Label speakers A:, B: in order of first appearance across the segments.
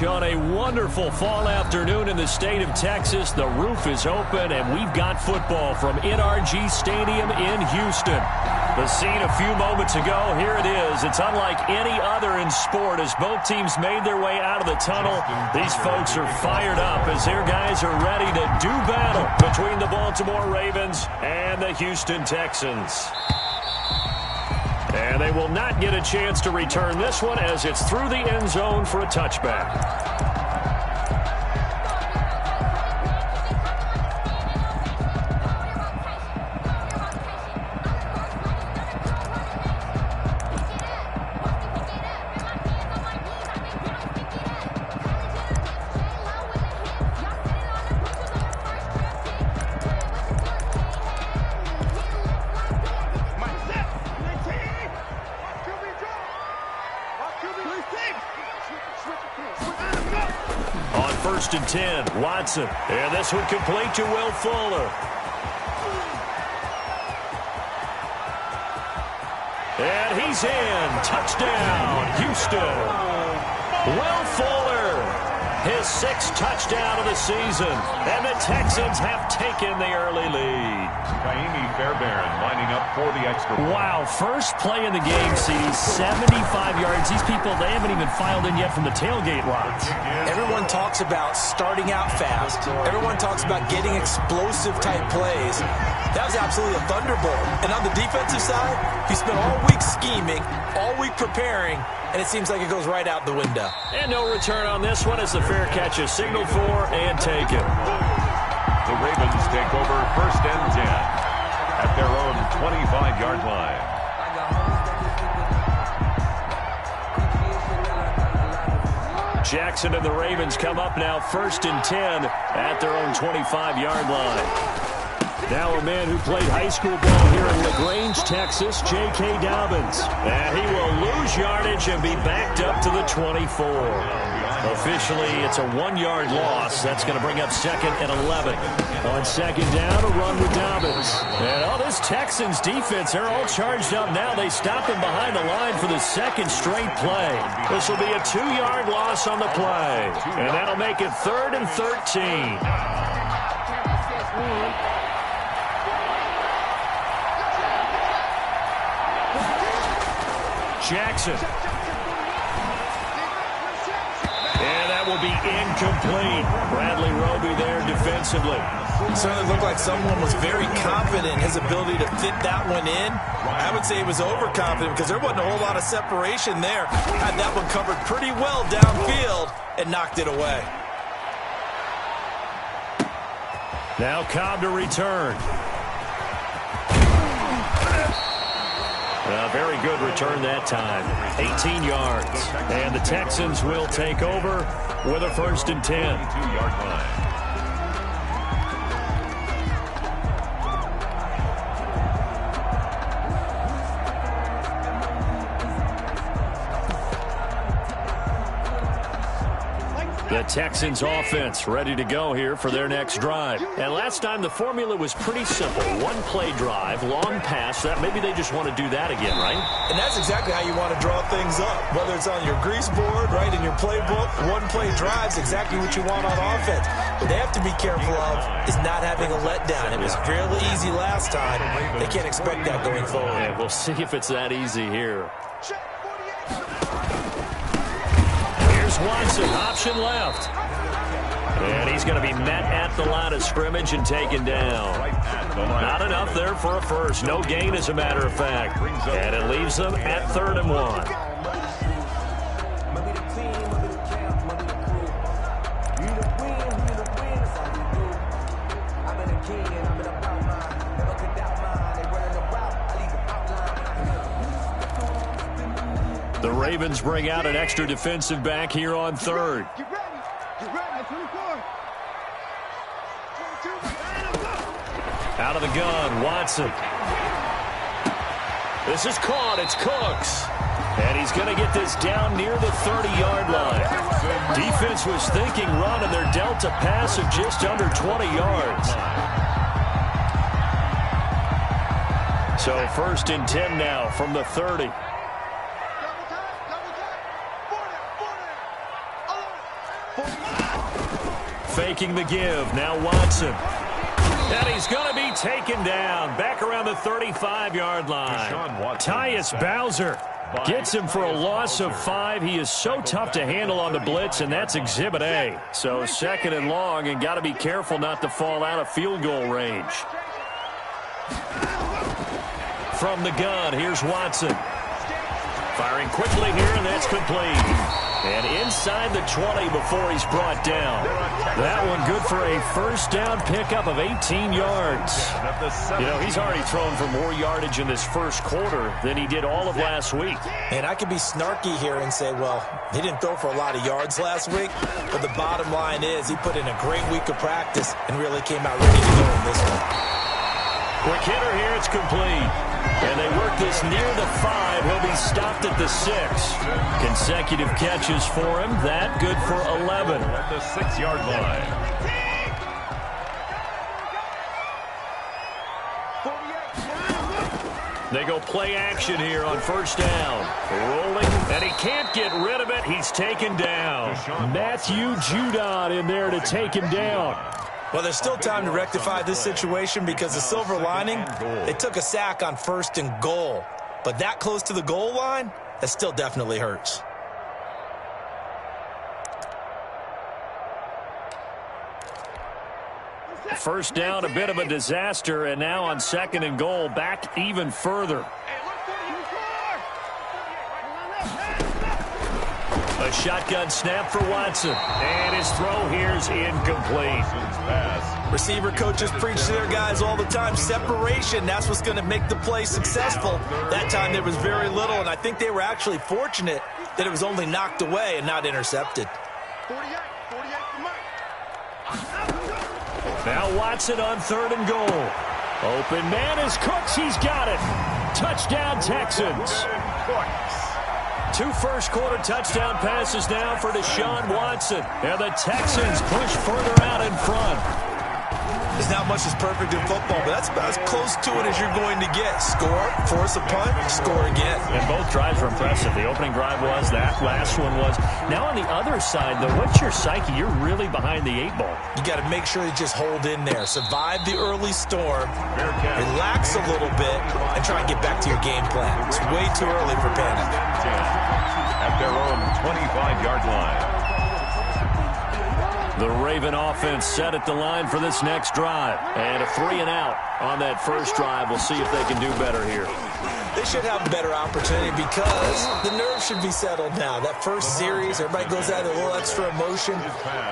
A: on a wonderful fall afternoon in the state of Texas. The roof is open, and we've got football from NRG Stadium in Houston. The scene a few moments ago, here it is. It's unlike any other in sport as both teams made their way out of the tunnel. These folks are fired up as their guys are ready to do battle between the Baltimore Ravens and the Houston Texans. And they will not get a chance to return this one as it's through the end zone for a touchback. On 1st and 10, Watson. And this one complete to Will Fuller. And he's in. Touchdown, Houston. Will Fuller, his 6th touchdown of the season. And the Texans have taken the early lead.
B: Fairbairn lining up for the extra point.
A: Wow, first play in the game, CD, 75 yards. These people, they haven't even filed in yet from the tailgate lines.
C: Everyone talks about starting out fast. Everyone talks about getting explosive-type plays. That was absolutely a thunderbolt. And on the defensive side, he spent all week scheming, all week preparing, and it seems like it goes right out the window.
A: And no return on this one as the fair catch is signaled for and taken.
B: The Ravens take over 1st and 10 at their own 25-yard line.
A: Jackson and the Ravens come up now 1st and 10 at their own 25-yard line. Now a man who played high school ball here in LaGrange, Texas, J.K. Dobbins. And he will lose yardage and be backed up to the 24. Officially, it's a 1-yard loss. That's going to bring up 2nd and 11. On 2nd down, a run with Dobbins. And all this Texans defense, they're all charged up now. They stop him behind the line for the 2nd straight play. This will be a 2-yard loss on the play. And that'll make it 3rd and 13. Jackson. And that will be incomplete. Bradley Roby there defensively.
C: It certainly looked like someone was very confident in his ability to fit that one in. I would say he was overconfident because there wasn't a whole lot of separation there. Had that one covered pretty well downfield and knocked it away.
A: Now Cobb to return. A very good return that time. 18 yards. And the Texans will take over with a 1st and 10.
B: 22-yard line.
A: The Texans offense ready to go here for their next drive. And last time the formula was pretty simple. 1-play drive, long pass. That maybe they just want to do that again, right?
C: And that's exactly how you want to draw things up. Whether it's on your grease board, right, in your playbook, 1-play drive's exactly what you want on offense. What they have to be careful of is not having a letdown. It was fairly easy last time. They can't expect that going forward.
A: And we'll see if it's that easy here. Watson, option left. And he's going to be met at the line of scrimmage and taken down. Not enough there for a first. No gain, as a matter of fact. And it leaves them at 3rd and 1. The Ravens bring out an extra defensive back here on 3rd. Out of the gun, Watson. This is caught. It's Cooks. And he's going to get this down near the 30-yard line. Defense was thinking run, and they're dealt a pass of just under 20 yards. So 1st and 10 now from the 30. faking the give. Now Watson. And he's going to be taken down. Back around the 35-yard line. Tyus Bowser gets him for a loss of 5. He is so tough to handle on the blitz, and that's Exhibit A. So second and long, and got to be careful not to fall out of field goal range. From the gun, here's Watson. Firing quickly here, and that's complete. And inside the 20 before he's brought down. That one good for a first down pickup of 18 yards. You know, he's already thrown for more yardage in this first quarter than he did all of last week.
C: And I could be snarky here and say, well, he didn't throw for a lot of yards last week. But the bottom line is he put in a great week of practice and really came out ready to go in this one.
A: Quick hitter here, it's complete. And they work this near the 5. He'll be stopped at the 6. Consecutive catches for him. That good for 11.
B: At the 6-yard line.
A: They go play action here on first down. Rolling, and he can't get rid of it. He's taken down. Matthew Judon in there to take him down.
C: Well, there's still time to rectify this situation because the silver lining, they took a sack on 1st and goal. But that close to the goal line, that still definitely hurts.
A: First down, a bit of a disaster, and now on 2nd and goal, back even further. A shotgun snap for Watson. And his throw here's incomplete.
C: Receiver coaches preach to their guys all the time. Separation, that's what's going to make the play successful. That time there was very little, and I think they were actually fortunate that it was only knocked away and not intercepted.
A: Now Watson on 3rd and goal. Open man is Cooks. He's got it. Touchdown, Texans. 2 first-quarter touchdown passes now for Deshaun Watson. And the Texans push further out in front.
C: There's not much that's perfect in football, but that's about as close to it as you're going to get. Score, force a punt, score again.
A: And both drives were impressive. The opening drive was, that last one was. Now on the other side, though, what's your psyche? You're really behind the 8 ball.
C: You got to make sure you just hold in there. Survive the early storm, relax a little bit, and try and get back to your game plan. It's way too early for panic.
B: At their own 25-yard line.
A: The Raven offense set at the line for this next drive. And a 3 and out on that first drive. We'll see if they can do better here.
C: They should have a better opportunity because the nerves should be settled now. That first series, everybody goes out with a little extra emotion.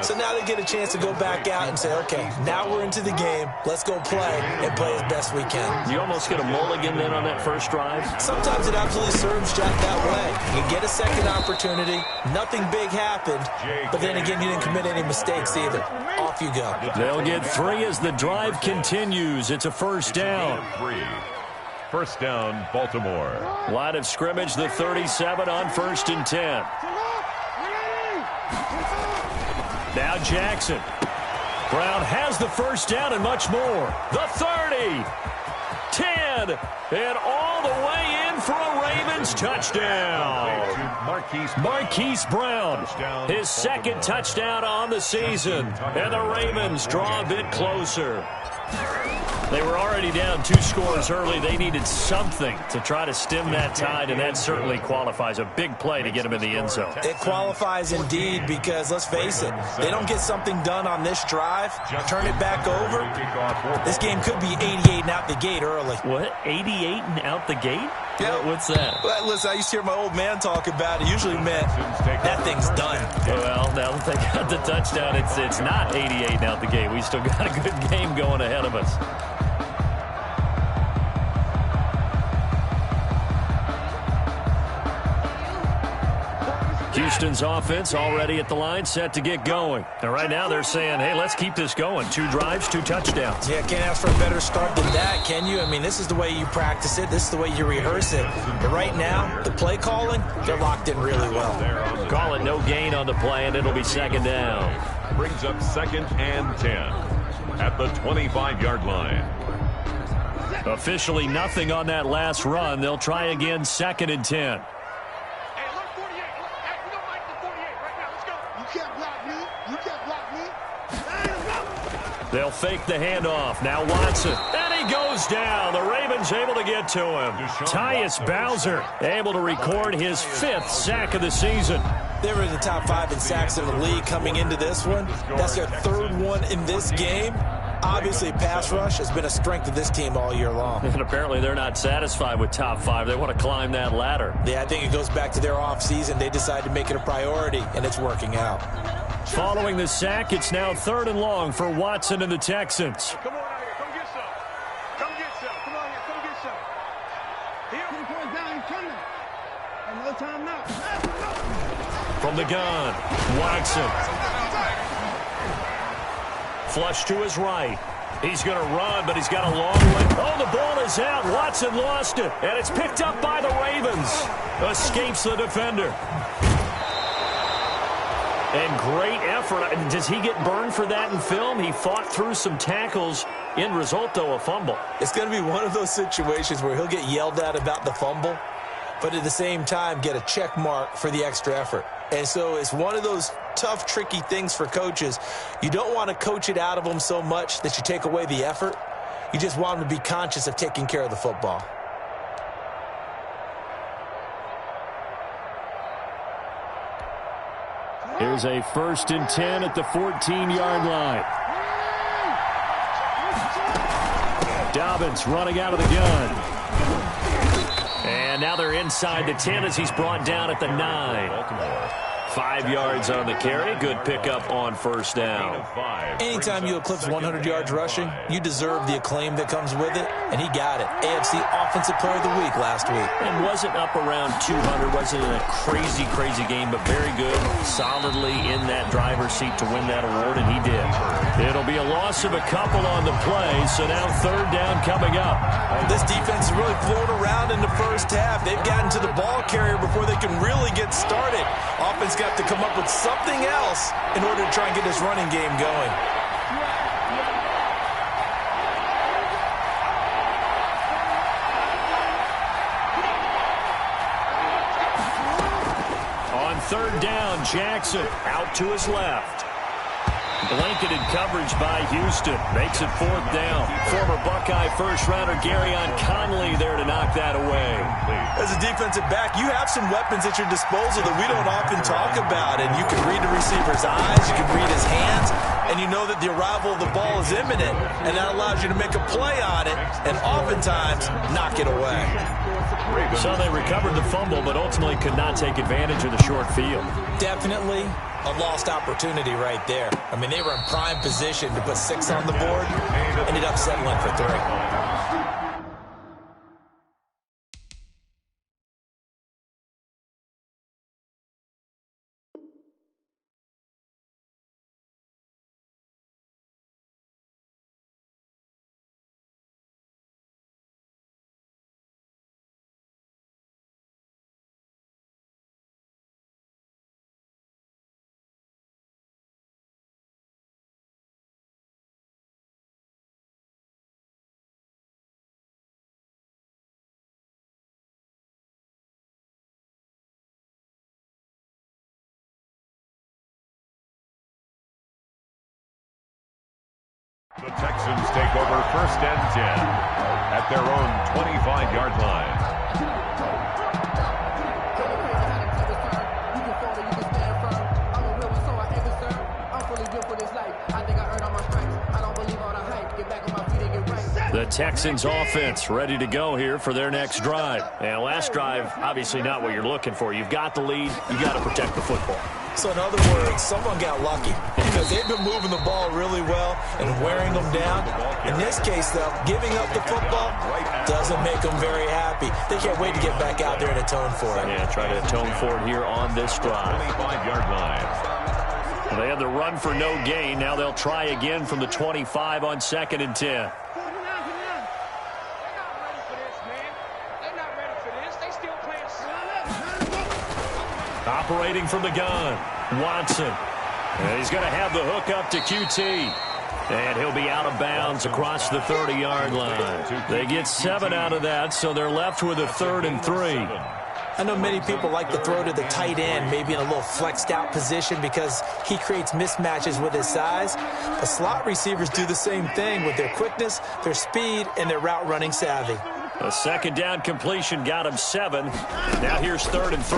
C: So now they get a chance to go back out and say, okay, now we're into the game. Let's go play and play as best we can.
A: You almost get a mulligan then on that first drive?
C: Sometimes it absolutely serves Jack that way. You get a second opportunity. Nothing big happened. But then again, you didn't commit any mistakes either. Off you go.
A: They'll get 3 as the drive continues. It's a first down.
B: 3. First down, Baltimore.
A: Line of scrimmage, the 37 on 1st and 10. Now Jackson. Brown has the first down and much more. The 30. 10. And all the way in for a Ravens touchdown. Marquise Brown. His second touchdown on the season. And the Ravens draw a bit closer. They were already down 2 scores early. They needed something to try to stem that tide, and that certainly qualifies. A big play to get them in the end zone.
C: It qualifies indeed because, let's face it, they don't get something done on this drive, turn it back over, this game could be 88 and out the gate early.
A: What? 88 and out the gate?
C: Yeah.
A: What's that?
C: Well, listen, I used to hear my old man talk about it. Usually meant that thing's done.
A: Well, now that they got the touchdown, it's not 88 and out the gate. We still got a good game going ahead of us. Houston's offense already at the line, set to get going. And right now they're saying, hey, let's keep this going. 2 drives, 2 touchdowns.
C: Yeah, can't ask for a better start than that, can you? I mean, this is the way you practice it. This is the way you rehearse it. But right now, the play calling, they're locked in really well.
A: Call it no gain on the play, and it'll be 2nd down.
B: Brings up 2nd and 10 at the 25-yard line.
A: Officially nothing on that last run. They'll try again, 2nd and 10. They'll fake the handoff. Now Watson. And he goes down. The Ravens able to get to him. Tyus Bowser able to record his 5th sack of the season.
C: They were in the top 5 in sacks in the league coming into this one. That's their 3rd one in this game. Obviously, pass rush has been a strength of this team all year long.
A: And apparently they're not satisfied with top 5. They want to climb that ladder.
C: Yeah, I think it goes back to their offseason. They decided to make it a priority, and it's working out.
A: Following the sack, it's now 3rd and long for Watson and the Texans.
D: Come on out here. Come get some. Come get some. Come on here. Come get some. Here. Put the points down. He's coming. And no time now.
A: From the gun, Watson. Flush to his right. He's going to run, but he's got a long way. Oh, the ball is out. Watson lost it, and it's picked up by the Ravens. Escapes the defender. And great effort. Does he get burned for that in film? He fought through some tackles. End result, though, a fumble.
C: It's going to be one of those situations where he'll get yelled at about the fumble, but at the same time get a check mark for the extra effort. And so it's one of those tough, tricky things for coaches. You don't want to coach it out of them so much that you take away the effort. You just want them to be conscious of taking care of the football.
A: Here's a 1st and 10 at the 14-yard line. Dobbins running out of the gun. And now they're inside the 10 as he's brought down at the 9. 5 yards on the carry. Good pickup on 1st down.
C: Anytime you eclipse 100 yards rushing, you deserve the acclaim that comes with it, and he got it. AFC Offensive Player of the Week last week.
A: And wasn't up around 200, wasn't in a crazy, crazy game, but very good, solidly in that driver's seat to win that award, and he did. It'll be a loss of a couple on the play, so now 3rd down coming up.
C: This defense is really floating around in the first half. They've gotten to the ball carrier before they can really get started. Offense got to come up with something else in order to try and get this running game going.
A: On 3rd down, Jackson out to his left. Blanketed coverage by Houston. Makes it 4th down. Former Buckeye first-rounder Garyon Conley there to knock that away.
C: As a defensive back, you have some weapons at your disposal that we don't often talk about. And you can read the receiver's eyes, you can read his hands, and you know that the arrival of the ball is imminent. And that allows you to make a play on it and oftentimes knock it away.
A: So they recovered the fumble, but ultimately could not take advantage of the short field.
C: Definitely a lost opportunity right there. I mean, they were in prime position to put 6 on the board, ended up settling for 3.
B: The Texans take over 1st and 10 at their own 25-yard line.
A: The Texans offense ready to go here for their next drive. And last drive, obviously not what you're looking for. You've got the lead. You got to protect the football.
C: So in other words, someone got lucky because they've been moving the ball really well and wearing them down. In this case, though, giving up the football doesn't make them very happy. They can't wait to get back out there and atone for it.
A: Yeah, try to atone for it here on this drive.
B: 25-yard line.
A: Well, they had the run for no gain. Now they'll try again from the 25 on 2nd and 10. Operating from the gun, Watson. And he's going to have the hook up to QT. And he'll be out of bounds across the 30-yard line. They get 7 out of that, so they're left with a 3rd and 3.
C: I know many people like to throw to the tight end, maybe in a little flexed out position because he creates mismatches with his size. The slot receivers do the same thing with their quickness, their speed, and their route running savvy.
A: A second down completion got him 7. Now here's 3rd and 3.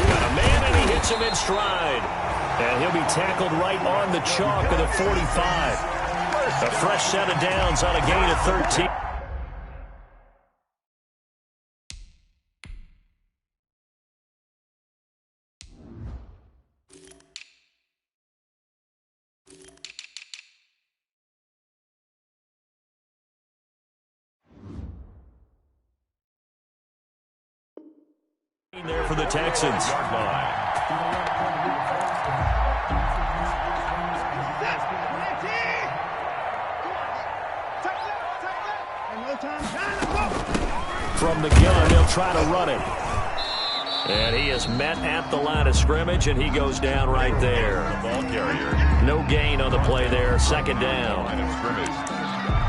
A: Got a man, and he hits him in stride. And he'll be tackled right on the chalk of the 45. A fresh set of downs on a gain of 13. There for the Texans. From the gun, they'll try to run it. And he is met at the line of scrimmage, and he goes down right there.
B: Ball carrier.
A: No gain on the play there. Second down.
B: Line of scrimmage.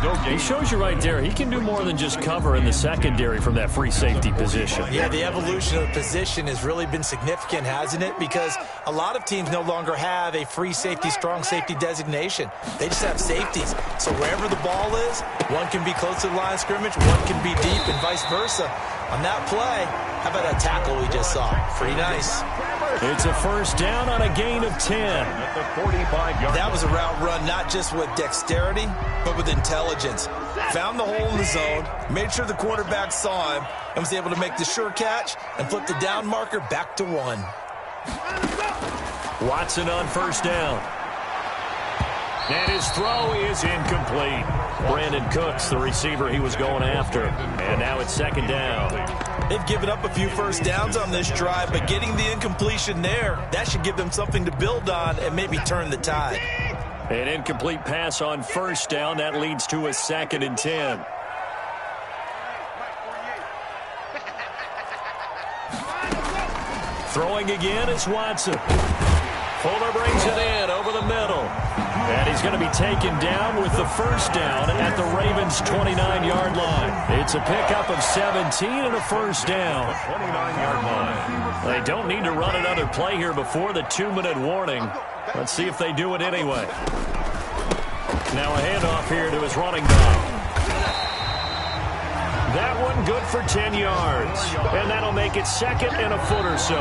B: No gain.
A: He shows you right there, he can do more than just cover in the secondary from that free safety position.
C: Yeah, the evolution of the position has really been significant, hasn't it? Because a lot of teams no longer have a free safety, strong safety designation. They just have safeties. So wherever the ball is, one can be close to the line of scrimmage, one can be deep, and vice versa. On that play, how about that tackle we just saw? Pretty nice.
A: It's a first down on a gain of 10.
B: At the 45-yard.
C: That was a route run not just with dexterity, but with intelligence. Found the hole in the zone, made sure the quarterback saw him, and was able to make the sure catch and flip the down marker back to 1.
A: Watson on first down. And his throw is incomplete. Brandon Cooks, the receiver he was going after. And now it's second down.
C: They've given up a few first downs on this drive, but getting the incompletion there, that should give them something to build on and maybe turn the tide.
A: An incomplete pass on first down. That leads to a 2nd and 10. Throwing again is Watson. Fuller brings it in over the middle. And he's going to be taken down with the first down at the Ravens' 29-yard line. It's a pickup of 17 and a first down.
B: 29-yard line.
A: They don't need to run another play here before the 2-minute warning. Let's see if they do it anyway. Now a handoff here to his running back. That one good for 10 yards. And that'll make it 2nd and a foot or so.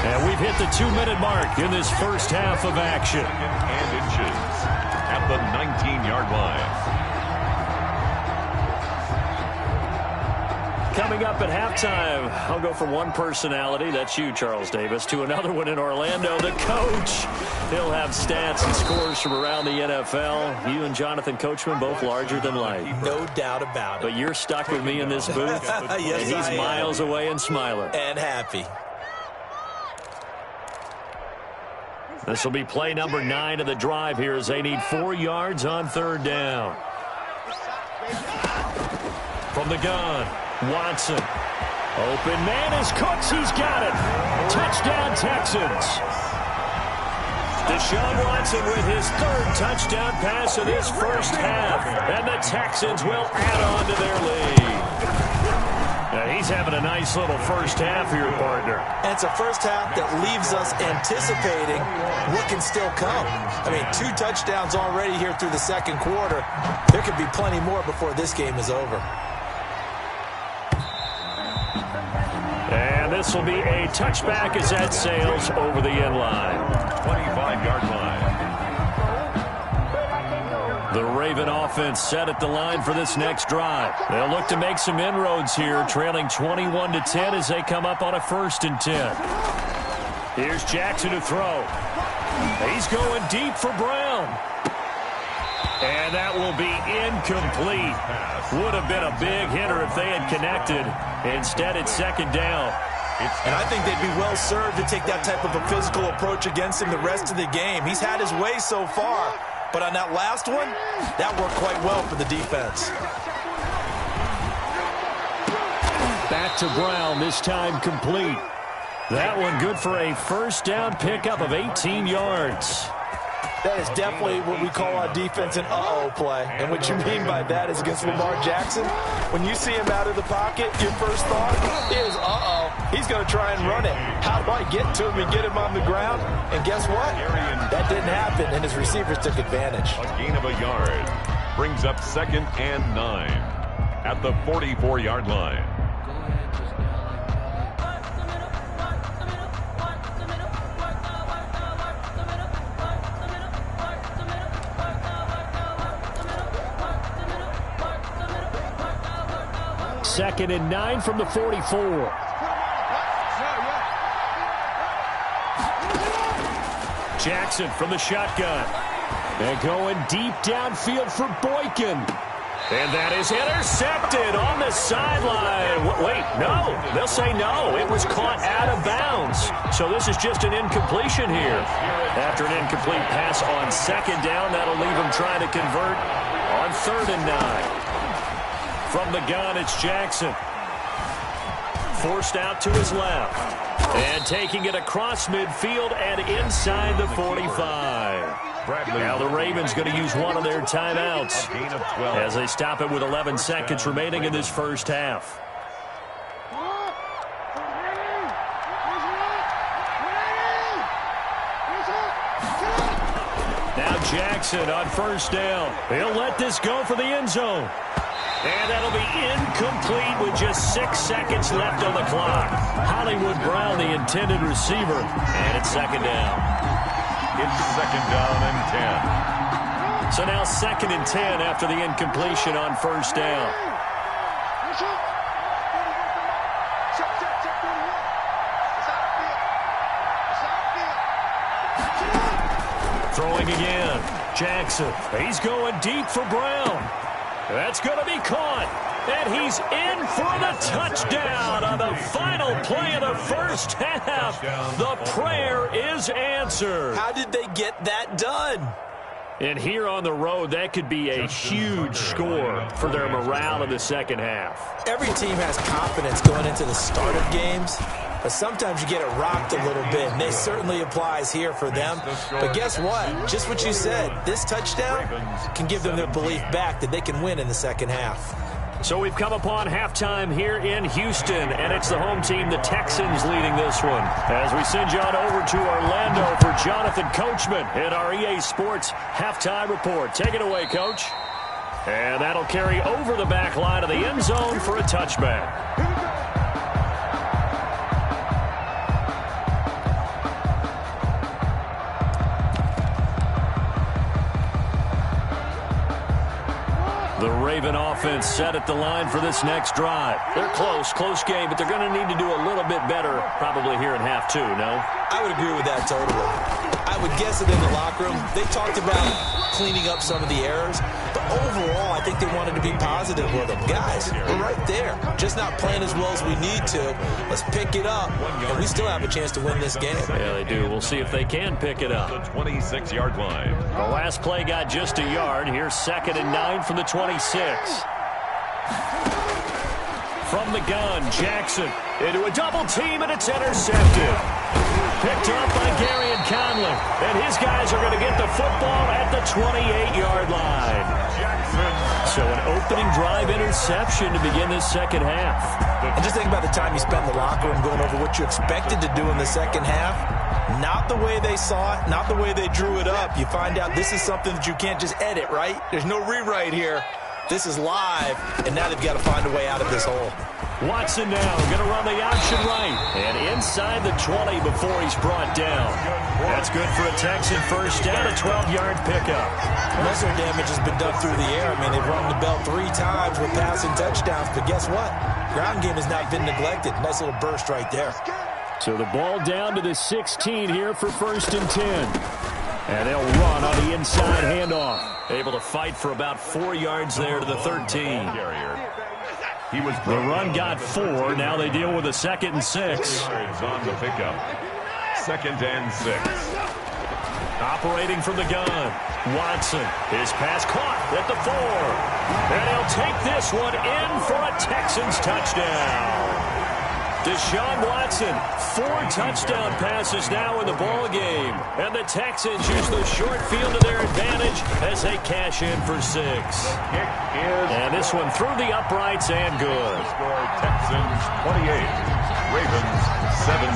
A: And we've hit the 2-minute mark in this first half of action.
B: 2nd and inches at the 19-yard line.
A: Coming up at halftime, I'll go from one personality, that's you, Charles Davis, to another one in Orlando, the coach. He'll have stats and scores from around the NFL. You and Jonathan Coachman, both larger than life.
C: No doubt about it.
A: But you're stuck with me in this booth,
C: Yes,
A: and he's miles away and smiling.
C: And happy.
A: This will be play number 9 of the drive here as they need 4 yards on 3rd down. From the gun, Watson. Open man is Cooks. He's got it. Touchdown, Texans. Deshaun Watson with his 3rd touchdown pass of this first half. And the Texans will add on to their lead. Now he's having a nice little first half here, partner.
C: And it's a first half that leaves us anticipating what can still come. I mean, 2 touchdowns already here through the second quarter. There could be plenty more before this game is over.
A: And this will be a touchback as that sails over the end line.
B: 25-yard line.
A: The Raven offense set at the line for this next drive. They'll look to make some inroads here, trailing 21-10 as they come up on a 1st and 10. Here's Jackson to throw. He's going deep for Brown. And that will be incomplete. Would have been a big hitter if they had connected. Instead, it's 2nd down.
C: And I think they'd be well served to take that type of a physical approach against him the rest of the game. He's had his way so far. But on that last one, that worked quite well for the defense.
A: Back to Brown, this time complete. That one good for a first down pickup of 18 yards.
C: That is definitely what we call on defense an uh-oh play. And what you mean by that is against Lamar Jackson, when you see him out of the pocket, your first thought is, uh-oh, he's going to try and run it. How do I get to him and get him on the ground? And guess what? That didn't happen, and his receivers took advantage.
B: A gain of a yard brings up 2nd and 9 at the 44-yard line.
A: Second and 9 from the 44. Jackson from the shotgun. And going deep downfield for Boykin. And that is intercepted on the sideline. Wait, no. They'll say no. It was caught out of bounds. So this is just an incompletion here. After an incomplete pass on 2nd down, that'll leave them trying to convert on 3rd and 9. From the gun, it's Jackson. Forced out to his left. And taking it across midfield and inside the 45. Now the Ravens going to use one of their timeouts as they stop it with 11 seconds remaining in this first half. Now Jackson on 1st down. He'll let this go for the end zone. And that'll be incomplete with just 6 seconds left on the clock. Hollywood Brown, the intended receiver. And it's 2nd down.
B: It's 2nd down and 10.
A: So now 2nd and 10 after the incompletion on 1st down. Throwing again. Jackson. He's going deep for Brown. That's going to be caught. And he's in for the touchdown on the final play of the first half. The prayer is answered.
C: How did they get that done?
A: And here on the road, that could be a huge score for their morale in the second half.
C: Every team has confidence going into the start of games, but sometimes you get it rocked a little bit, and this certainly applies here for them. But guess what? Just what you said, this touchdown can give them their belief back that they can win in the second half.
A: So we've come upon halftime here in Houston, and it's the home team, the Texans, leading this one. As we send you on over to Orlando for Jonathan Coachman in our EA Sports Halftime Report. Take it away, Coach. And that'll carry over the back line of the end zone for a touchback. The Raven offense set at the line for this next drive. They're close game, but they're going to need to do a little bit better probably here in half 2, no?
C: I would agree with that totally. I would guess that in the locker room, they talked about cleaning up some of the errors, but overall, I think they wanted to be positive with them. Guys, we're right there. Just not playing as well as we need to. Let's pick it up, and we still have a chance to win this game.
A: Yeah, they do. We'll see if they can pick it up.
B: The 26-yard line.
A: The last play got just a yard. Here's 2nd and 9 from the 26. From the gun, Jackson into a double team, and it's intercepted. Picked up by Gary and Conley. And his guys are going to get the football at the 28-yard line. So an opening drive interception to begin this second half.
C: And just think about the time you spent in the locker room going over what you expected to do in the second half. Not the way they saw it, not the way they drew it up. You find out this is something that you can't just edit, right? There's no rewrite here. This is live, and now they've got to find a way out of this hole.
A: Watson now going to run the option right. And inside the 20 before he's brought down. That's good for a Texan first down, a 12-yard pickup.
C: Most of their damage has been done through the air. I mean, they've rung the bell 3 times with passing touchdowns. But guess what? Ground game has not been neglected. Nice little burst right there.
A: So the ball down to the 16 here for 1st and 10. And they'll run on the inside handoff. Able to fight for about 4 yards there to the 13. The run got 4. Now they deal with a 2nd and 6.
B: On the pickup. 2nd and 6.
A: Operating from the gun. Watson. His pass caught at the 4. And he'll take this one in for a Texans touchdown. Deshaun Watson, 4 touchdown passes now in the ball game. And the Texans use the short field to their advantage as they cash in for 6. And this one through the uprights and good.
B: Score Texans 28, Ravens 17.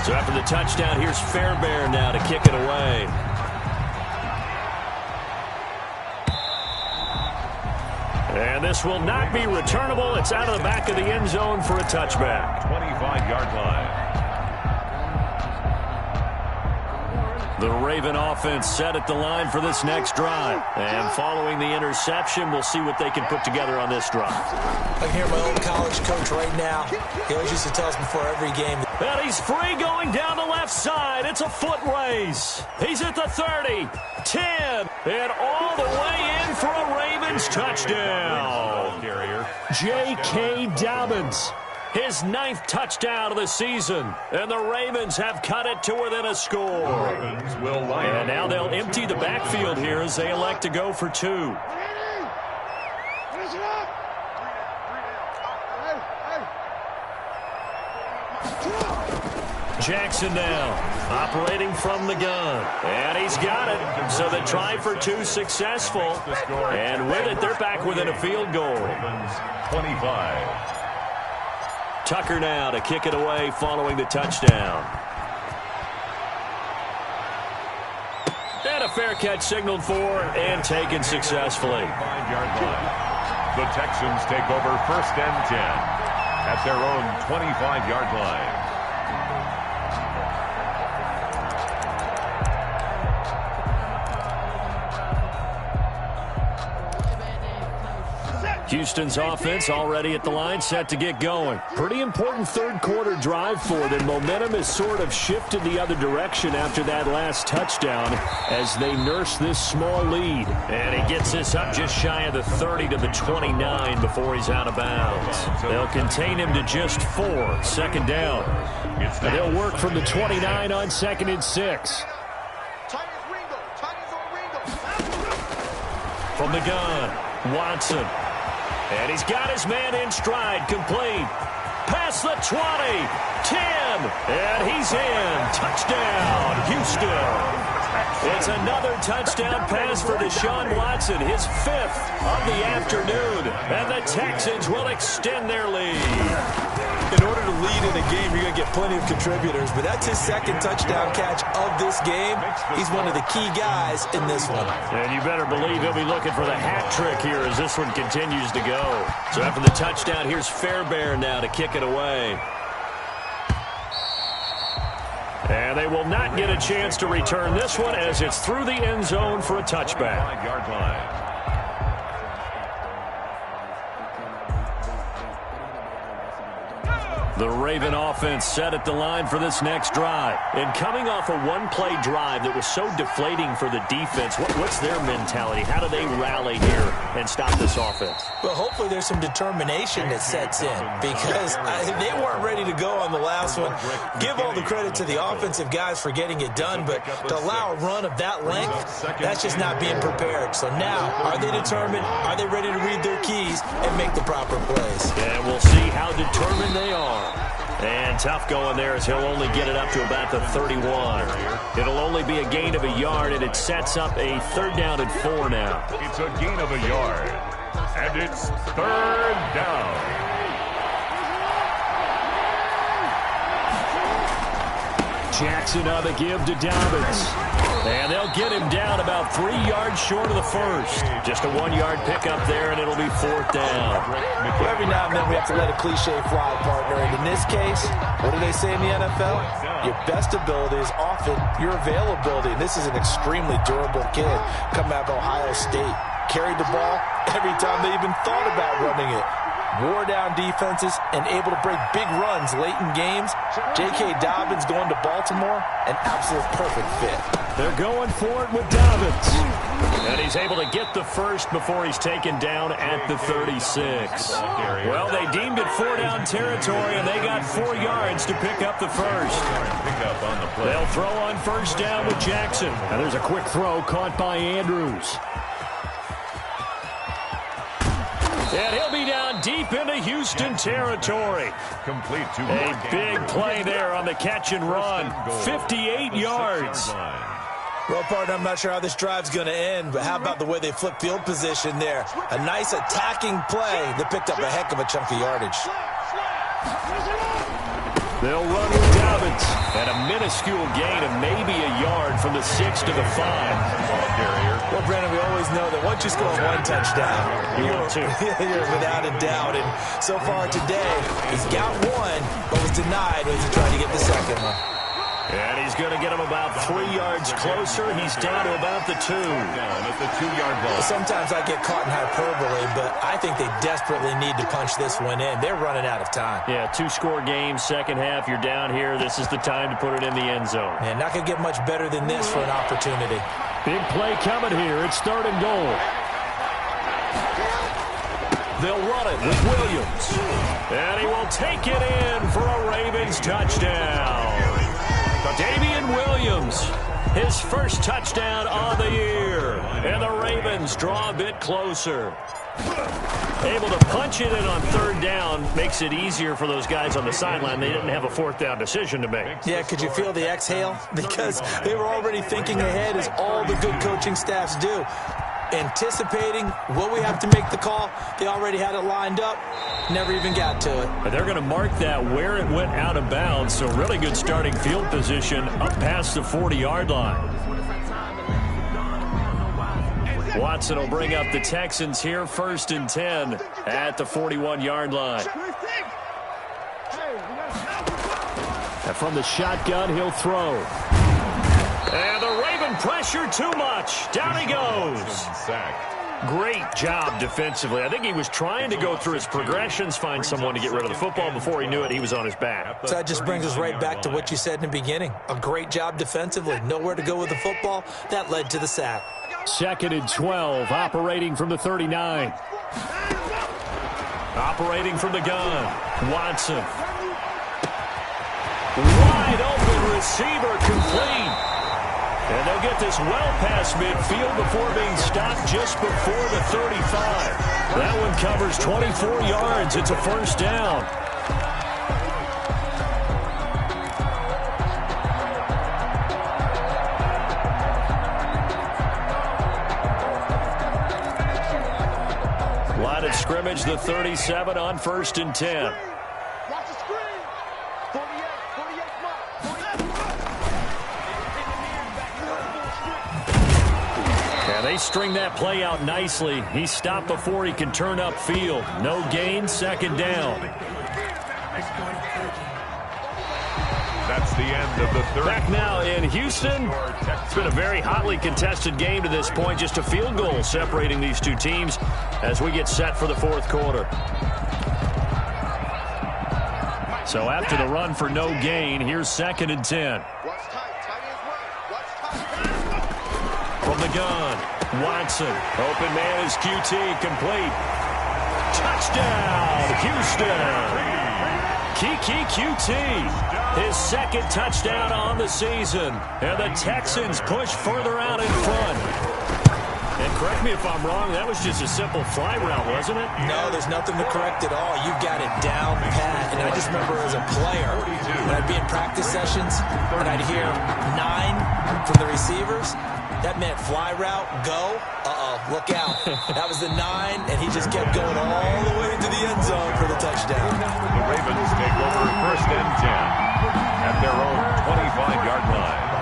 A: So after the touchdown, here's Fairbairn now to kick it away. And this will not be returnable. It's out of the back of the end zone for a touchback.
B: 25-yard line.
A: The Raven offense set at the line for this next drive. And following the interception, we'll see what they can put together on this drive.
C: I can hear my old college coach right now. He always used to tell us before every game.
A: And he's free going down the left side. It's a foot race. He's at the 30, 10, and all the way in for a Ravens touchdown. J.K. Dobbins, his 9th touchdown of the season. And the Ravens have cut it to within a score. And now they'll empty the backfield here as they elect to go for 2. Jackson now, operating from the gun. And he's got it. So the try for 2 successful. And with it, they're back within a field goal.
B: 25.
A: Tucker now to kick it away following the touchdown. And a fair catch signaled for and taken successfully.
B: 5-yard line. The Texans take over 1st and 10 at their own 25-yard line.
A: Houston's offense already at the line, set to get going. Pretty important third-quarter drive for them. Momentum has sort of shifted the other direction after that last touchdown as they nurse this small lead. And he gets this up just shy of the 30 to the 29 before he's out of bounds. They'll contain him to just 4, 2nd down. And they'll work from the 29 on 2nd and 6. From the gun, Watson. And he's got his man in stride, complete. Past the 20, 10, and he's in. Touchdown, Houston. It's another touchdown pass for Deshaun Watson, his 5th of the afternoon. And the Texans will extend their lead.
C: In order to lead in a game, you're going to get plenty of contributors, but that's his 2nd touchdown catch of this game. He's one of the key guys in this one.
A: And you better believe he'll be looking for the hat trick here as this one continues to go. So after the touchdown, here's Fairbairn now to kick it away. And they will not get a chance to return this one as it's through the end zone for a touchback.
B: 5-yard line.
A: The Raven offense set at the line for this next drive. And coming off a one-play drive that was so deflating for the defense, what's their mentality? How do they rally here and stop this offense?
C: Well, hopefully there's some determination that sets in because they weren't ready to go on the last one. Give all the credit to the offensive guys for getting it done, but to allow a run of that length, that's just not being prepared. So now, are they determined? Are they ready to read their keys and make the proper plays?
A: And we'll see how determined they are. And tough going there as he'll only get it up to about the 31. It'll only be a gain of a yard, and it sets up a 3rd down and 4 now.
B: It's a gain of a yard, and it's 3rd down.
A: Jackson on the give to Dobbins. And they'll get him down about 3 yards short of the first. Just a 1-yard pickup there, and it'll be 4th down.
C: Well, every now and then we have to let a cliche fly, partner. And in this case, what do they say in the NFL? Your best ability is often your availability. And this is an extremely durable kid coming out of Ohio State. Carried the ball every time they even thought about running it. Wore down defenses and able to break big runs late in games. J.K. Dobbins going to Baltimore, an absolute perfect fit.
A: They're going for it with Dobbins. And he's able to get the first before he's taken down at the 36. Well, they deemed it 4-down territory, and they got 4 yards to pick up the first. They'll throw on 1st down with Jackson. And there's a quick throw caught by Andrews. And he'll be down deep into Houston territory.
B: Complete to
A: A big play there on the catch and run. 58 yards.
C: Well, partner, I'm not sure how this drive's going to end, but how about the way they flip field position there? A nice attacking play that picked up a heck of a chunk of yardage.
A: They'll run with Dobbins at a minuscule gain of maybe a yard from the 6 to the 5.
B: Ball carrier.
C: Well, Brandon, we always know that once you score one touchdown,
A: You want two.
C: you're without a doubt. And so far today, he's got one, but was denied as he tried to get the second one.
A: And he's going to get him about 3 yards closer. He's down to about the 2.
B: Down at the 2-yard line.
C: Sometimes I get caught in hyperbole, but I think they desperately need to punch this one in. They're running out of time.
A: Yeah, 2-score game, second half. You're down here. This is the time to put it in the end zone.
C: Man, not going to get much better than this for an opportunity.
A: Big play coming here. It's 3rd and goal. They'll run it with Williams. And he will take it in for a Ravens touchdown. Damian Williams, his first touchdown on the year. And the Ravens draw a bit closer. Able to punch it in on 3rd down makes it easier for those guys on the sideline. They didn't have a 4th down decision to make.
C: Yeah, could you feel the exhale? Because they were already thinking ahead, as all the good coaching staffs do. Anticipating, will we have to make the call? They already had it lined up. Never even got to it.
A: But they're going to mark that where it went out of bounds. So really good starting field position up past the 40-yard line. Watson will bring up the Texans here, 1st and 10 at the 41-yard line. And from the shotgun, he'll throw. And the Raven pressure too much. Down he goes. Great job defensively. I think he was trying to go through his progressions, find someone to get rid of the football. Before he knew it, he was on his back.
C: So that just brings us right back to what you said in the beginning. A great job defensively. Nowhere to go with the football. That led to the sack.
A: 2nd and 12, operating from the 39. Operating from the gun. Watson. Wide open receiver, complete. And they'll get this well past midfield before being stopped just before the 35. That one covers 24 yards. It's a 1st down. Line of scrimmage, the 37 on 1st and 10.
D: Watch the screen. 48
A: Yeah, they string that play out nicely. He stopped before he can turn upfield. No gain, 2nd down.
B: That's the end of the 3rd.
A: Back now in Houston. It's been a very hotly contested game to this point. Just a field goal separating these two teams as we get set for the 4th quarter. So after the run for no gain, here's 2nd and 10. From the gun, Watson. Open man is QT, complete. Touchdown, Houston. Kiki QT, his 2nd touchdown on the season. And the Texans push further out in front. And correct me if I'm wrong, that was just a simple fly route, wasn't it?
C: No, there's nothing to correct at all. You've got it down pat. And I just remember as a player, when I'd be in practice sessions, and I'd hear 9 from the receivers, that meant fly route, go, look out. That was the 9, and he just kept going all the way into the end zone for the touchdown.
B: The Ravens take over 1st and 10 at their own 25-yard line.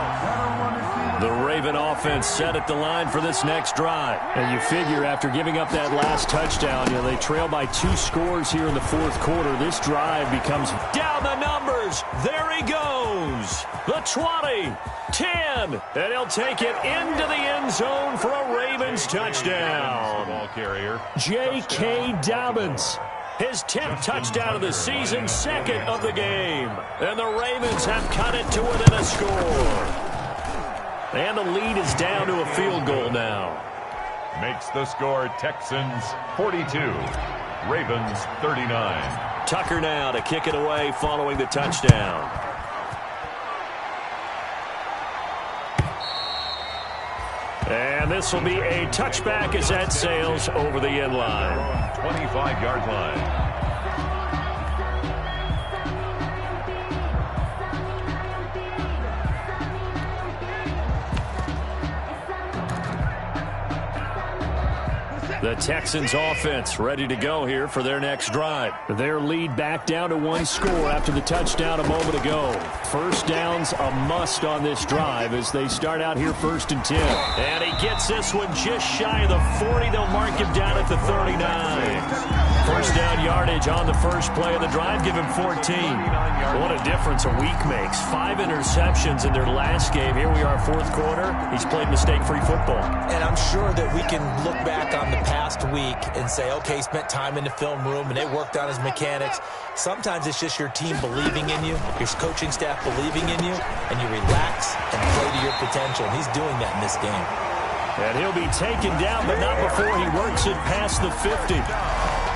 A: The Raven offense set at the line for this next drive. And you figure after giving up that last touchdown, they trail by 2 scores here in the 4th quarter. This drive becomes down the numbers. There he goes. The 20, 10, and he'll take it into the end zone for a Ravens touchdown.
B: Ball carrier.
A: J.K. Dobbins. His 10th touchdown of the season, 2nd of the game. And the Ravens have cut it to within a score. And the lead is down to a field goal now.
B: Makes the score Texans 42, Ravens 39.
A: Tucker now to kick it away following the touchdown. And this will be a touchback as that sails over the end line.
B: 25-yard line.
A: The Texans offense ready to go here for their next drive. Their lead back down to 1 score after the touchdown a moment ago. First down's a must on this drive as they start out here 1st and 10. And he gets this one just shy of the 40. They'll mark him down at the 39. First down yardage on the first play of the drive. Give him 14. What a difference a week makes. 5 interceptions in their last game. Here we are, 4th quarter. He's played mistake-free football.
C: And I'm sure that we can look back on the past week and say, okay, he spent time in the film room and they worked on his mechanics. Sometimes it's just your team believing in you, your coaching staff believing in you, and you relax and play to your potential. And he's doing that in this game.
A: And he'll be taken down, but not before he works it past the 50.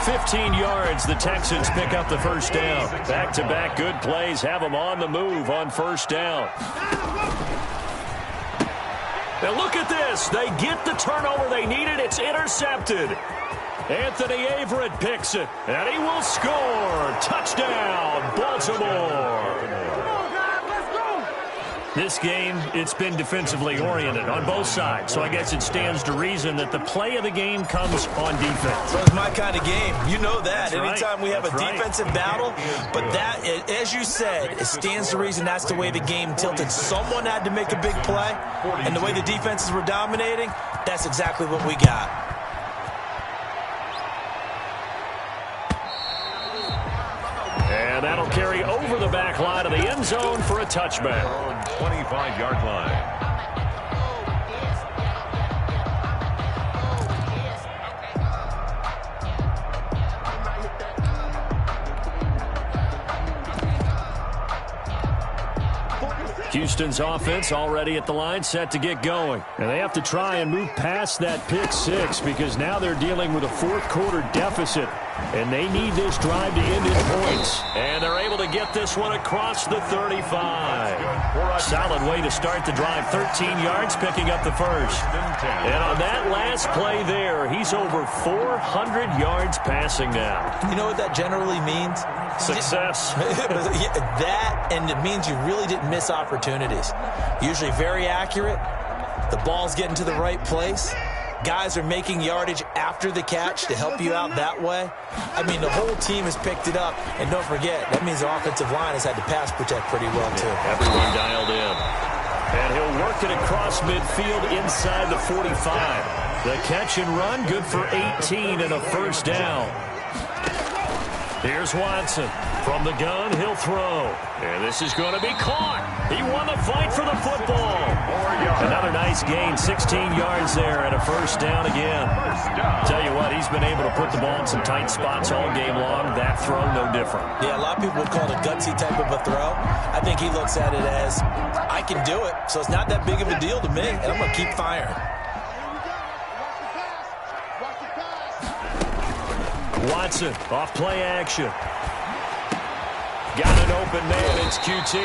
A: 15 yards, the Texans pick up the first down. Back-to-back good plays have them on the move on first down. Now look at this. They get the turnover they needed. It's intercepted. Anthony Averett picks it, and he will score. Touchdown, Baltimore. This game, it's been defensively oriented on both sides, so I guess it stands to reason that the play of the game comes on defense.
C: Well, it's my kind of game. You know that.
A: That's
C: Anytime
A: right.
C: we have
A: That's
C: a defensive battle, but that, as you said, it stands to reason that's the way the game tilted. Someone had to make a big play, and the way the defenses were dominating, that's exactly what we got.
A: And that'll carry over the back line of the end zone for a touchback.
B: 25-yard line.
A: Houston's offense already at the line, set to get going. And they have to try and move past that pick six because now they're dealing with a 4th quarter deficit. And they need this drive to end in points. And they're able to get this one across the 35. Solid way to start the drive. 13 yards, picking up the first. And on that last play there, he's over 400 yards passing now.
C: You know what that generally means?
A: Success.
C: That, and it means you really didn't miss opportunities. Usually very accurate. The ball's getting to the right place. Guys are making yardage after the catch to help you out that way. I mean, the whole team has picked it up. And don't forget, that means the offensive line has had to pass protect pretty well, too.
A: Everyone dialed in. And he'll work it across midfield inside the 45. The catch and run, good for 18 and a first down. Here's Watson. From the gun, he'll throw. And this is going to be caught. He won the fight for the football. Another nice gain, 16 yards there and a first down again. Tell you what, he's been able to put the ball in some tight spots all game long. That throw, no different.
C: Yeah, a lot of people would call it a gutsy type of a throw. I think he looks at it as, I can do it, so it's not that big of a deal to me, and I'm going to keep firing.
A: Watson, off play action. Got an open man, it's QT.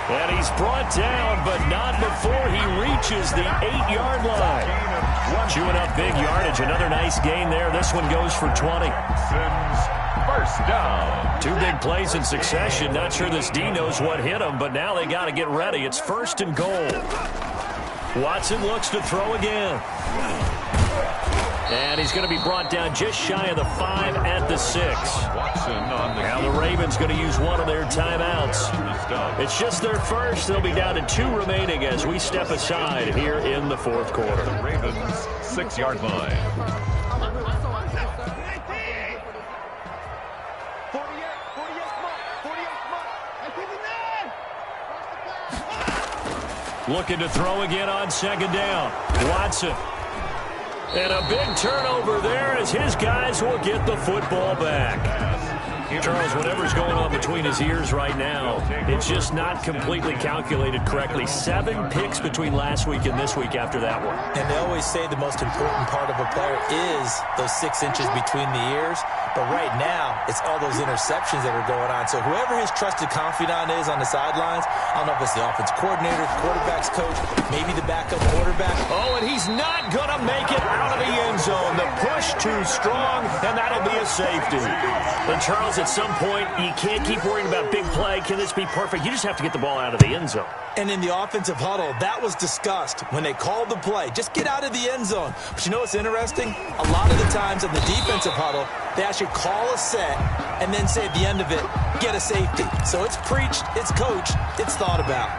A: And he's brought down, but not before he reaches the 8-yard line. Chewing up big yardage, another nice gain there. This one goes for 20.
B: First down.
A: 2 big plays in succession. Not sure this D knows what hit him, but now they got to get ready. It's 1st and goal. Watson looks to throw again. And he's going to be brought down just shy of the 5 at the 6. Now the Ravens going to use one of their timeouts. It's just their first. They'll be down to 2 remaining as we step aside here in the 4th quarter.
B: The Ravens 6-yard line.
D: 48,
A: Looking to throw again on 2nd down. Watson. And a big turnover there as his guys will get the football back. Charles, whatever's going on between his ears right now, it's just not completely calculated correctly. 7 picks between last week and this week after that one.
C: And they always say the most important part of a player is those 6 inches between the ears. But right now, it's all those interceptions that are going on. So whoever his trusted confidant is on the sidelines, I don't know if it's the offense coordinator, the quarterback's coach, maybe the backup quarterback.
A: Oh, and he's not going to make it out of the end zone. The push too strong, and that'll be a safety. And Charles, at some point, you can't keep worrying about big play. Can this be perfect? You just have to get the ball out of the end zone.
C: And in the offensive huddle, that was discussed when they called the play. Just get out of the end zone. But you know what's interesting? A lot of the times in the defensive huddle, they actually call a set and then say at the end of it, get a safety. So it's preached, it's coached, it's thought about.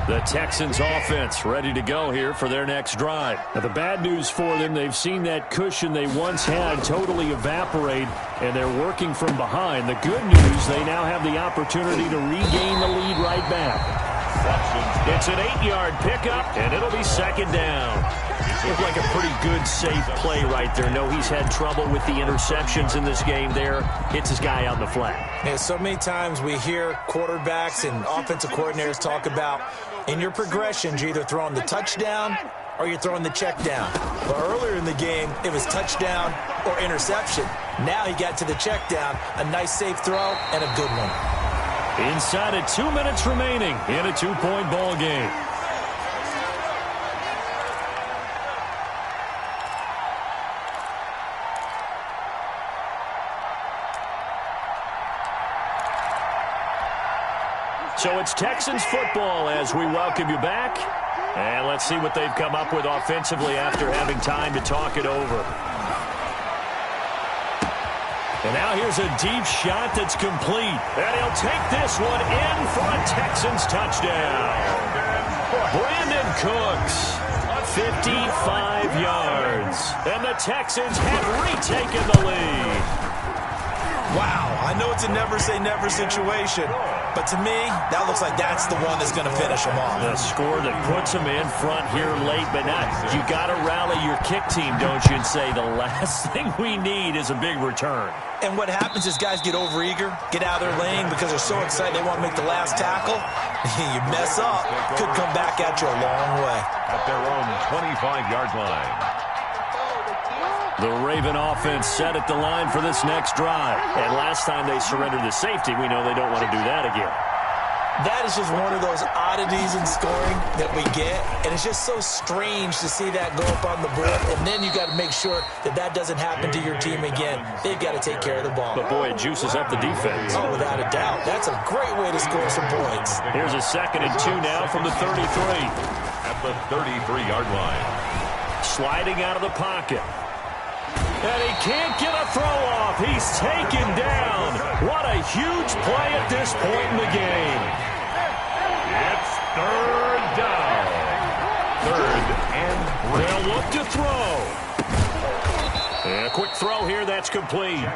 A: The Texans offense ready to go here for their next drive. Now, the bad news for them, they've seen that cushion they once had totally evaporate, and they're working from behind. The good news, they now have the opportunity to regain the lead right back. It's an 8-yard pickup, and it'll be second down. Looked like a pretty good, safe play right there. No, he's had trouble with the interceptions in this game there. Hits his guy out in the flat.
C: Yeah, so many times we hear quarterbacks and offensive coordinators talk about in your progressions, you're either throwing the touchdown or you're throwing the check down. But earlier in the game, it was touchdown or interception. Now he got to the check down, a nice safe throw, and a good one.
A: Inside of 2 minutes remaining in a 2-point ball game. So it's Texans football as we welcome you back. And let's see what they've come up with offensively after having time to talk it over. And now here's a deep shot that's complete. And he'll take this one in for a Texans touchdown. Brandon Cooks, 55 yards. And the Texans have retaken the lead.
C: Wow, I know it's a never-say-never situation, but to me, that looks like that's the one that's going to finish them off.
A: The score that puts them in front here late, but not. You got to rally your kick team, don't you, and say the last thing we need is a big return.
C: And what happens is guys get overeager, get out of their lane because they're so excited they want to make the last tackle. You mess up, could come back at you a long way.
B: At their own 25-yard line.
A: The Raven offense set at the line for this next drive. And last time they surrendered the safety, we know they don't want to do that again.
C: That is just one of those oddities in scoring that we get. And it's just so strange to see that go up on the board. And then you got to make sure that that doesn't happen to your team again. They've got to take care of the ball.
A: But, boy, it juices up the defense.
C: Oh, without a doubt. That's a great way to score some points.
A: Here's a 2nd and 2 now from the 33.
B: At the 33-yard line.
A: Sliding out of the pocket. And he can't get a throw off. He's taken down. What a huge play at this point in the game.
B: It's 3rd down. 3rd and 3.
A: They'll look to throw. And a quick throw here. That's complete.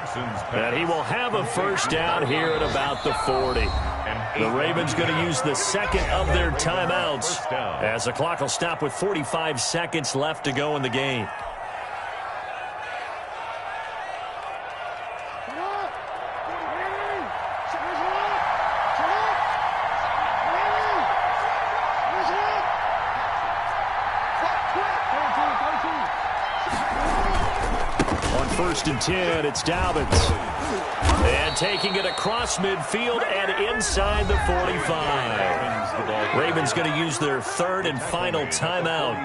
A: And he will have a first down here at about the 40. The Ravens going to use the 2nd of their timeouts as the clock will stop with 45 seconds left to go in the game. On 1st and 10, it's Dobbins. And taking it across midfield and inside the 45. Ravens going to use their 3rd and final timeout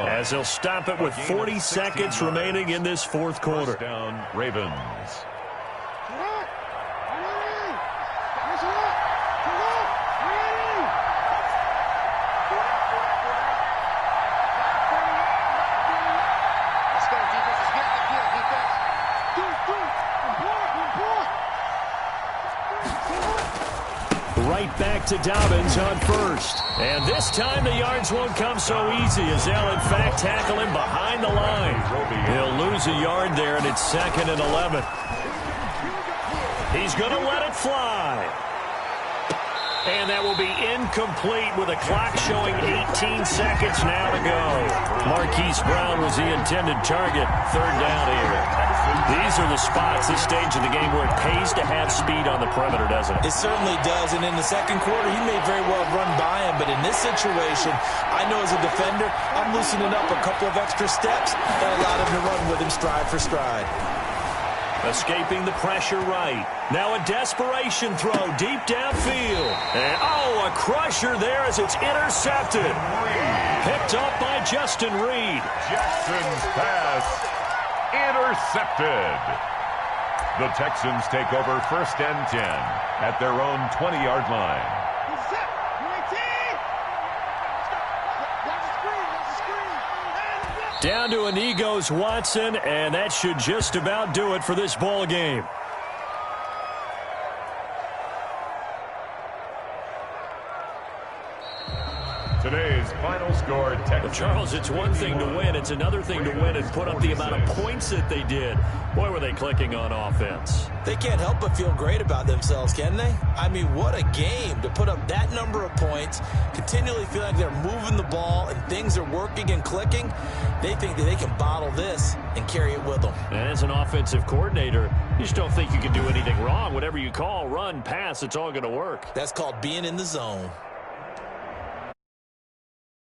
A: as they'll stop it with 40 seconds remaining in this 4th quarter.
B: Down Ravens.
A: Right back to Dobbins on 1st. And this time the yards won't come so easy as they'll in fact tackle him behind the line. He'll lose a yard there, and it's 2nd and 11. He's going to let it fly. And that will be incomplete with a clock showing 18 seconds now to go. Marquise Brown was the intended target. Third down here. These are the spots, this stage of the game, where it pays to have speed on the perimeter, doesn't it?
C: It certainly does. And in the second quarter, he may very well run by him. But in this situation, I know as a defender, I'm loosening up a couple of extra steps that allowed him to run with him stride for stride.
A: Escaping the pressure right. Now a desperation throw deep downfield. And, a crusher there as it's intercepted. Picked up by Justin Reed.
B: Jackson's pass intercepted. The Texans take over 1st and 10 at their own 20-yard line.
A: Down to a knee goes Watson, and that should just about do it for this ball game.
B: Today's final score, Texans.
A: Well, Charles, it's one thing to win. It's another thing to win and put up the amount of points that they did. Boy, were they clicking on offense.
C: They can't help but feel great about themselves, can they? I mean, what a game to put up that number of points, continually feel like they're moving the ball and things are working and clicking. They think that they can bottle this and carry it with them.
A: And as an offensive coordinator, you just don't think you can do anything wrong. Whatever you call, run, pass, it's all going to work.
C: That's called being in the zone.